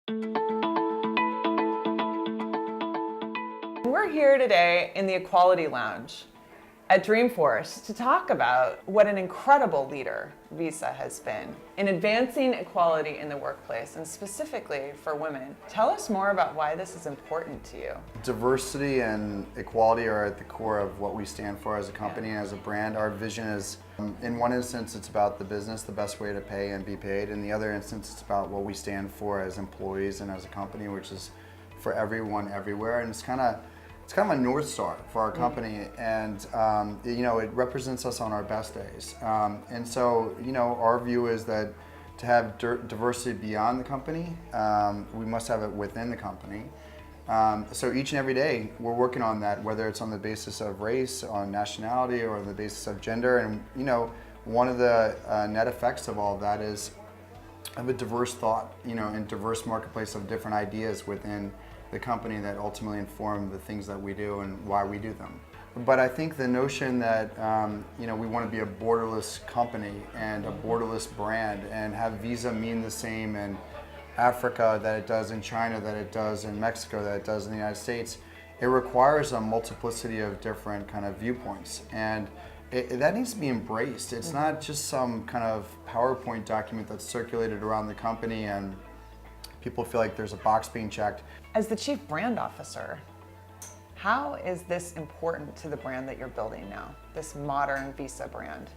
We're here today in the Equality Lounge at Dreamforce to talk about what an incredible leader Visa has been in advancing equality in the workplace, and specifically for women. Tell us more about why this is important to you. Diversity and equality are at the core of what we stand for as a company and as a brand. Our vision is, in one instance, it's about the business, the best way to pay and be paid. In the other instance, it's about what we stand for as employees and as a company, which is for everyone, everywhere. And it's kind of a North Star for our company, and it represents us on our best days. And so, our view is that to have diversity beyond the company, we must have it within the company. So each and every day, we're working on that, whether it's on the basis of race, on nationality, or on the basis of gender. And one of the net effects of all of that is of a diverse thought, and diverse marketplace of different ideas within the company that ultimately inform the things that we do and why we do them. But I think the notion that we want to be a borderless company and a borderless brand and have Visa mean the same in Africa that it does in China, that it does in Mexico, that it does in the United States, it requires a multiplicity of different kind of viewpoints. And that needs to be embraced. It's not just some kind of PowerPoint document that's circulated around the company and people feel like there's a box being checked. As the Chief Brand Officer, how is this important to the brand that you're building now, this modern Visa brand?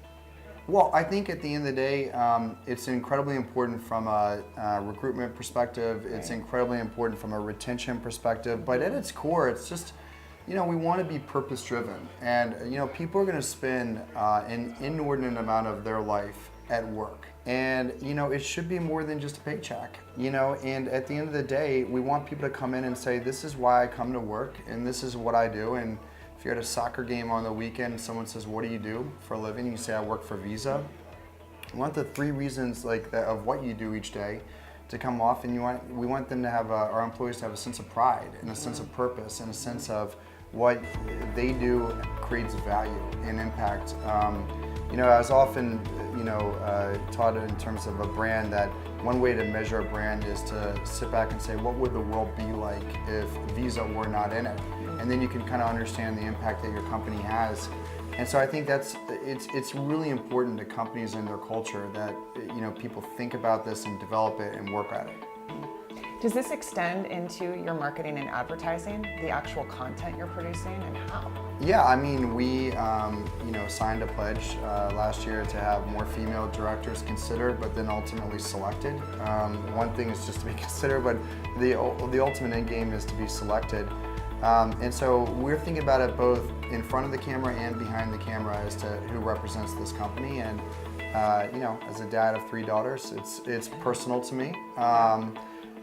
Well, I think at the end of the day, it's incredibly important from a recruitment perspective. It's incredibly important from a retention perspective. But at its core, it's just, we want to be purpose-driven. And, people are going to spend an inordinate amount of their life at work. And, it should be more than just a paycheck, and at the end of the day, we want people to come in and say, this is why I come to work and this is what I do. And if you're at a soccer game on the weekend, someone says, what do you do for a living? You say, I work for Visa. We want the three reasons like that of what you do each day to come off, and we want them to have, our employees to have a sense of pride and a sense of purpose and a sense of what they do creates value and impact. I was often, taught in terms of a brand that one way to measure a brand is to sit back and say, what would the world be like if Visa were not in it? And then you can kind of understand the impact that your company has. And so I think it's really important to companies and their culture that, people think about this and develop it and work at it. Does this extend into your marketing and advertising, the actual content you're producing, and how? Yeah, I mean, we signed a pledge last year to have more female directors considered, but then ultimately selected. One thing is just to be considered, but the ultimate end game is to be selected. And so we're thinking about it both in front of the camera and behind the camera as to who represents this company. And as a dad of 3 daughters, it's personal to me.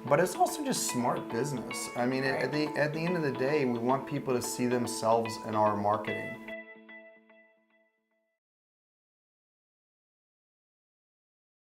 But it's also just smart business. I mean, at the end of the day, we want people to see themselves in our marketing.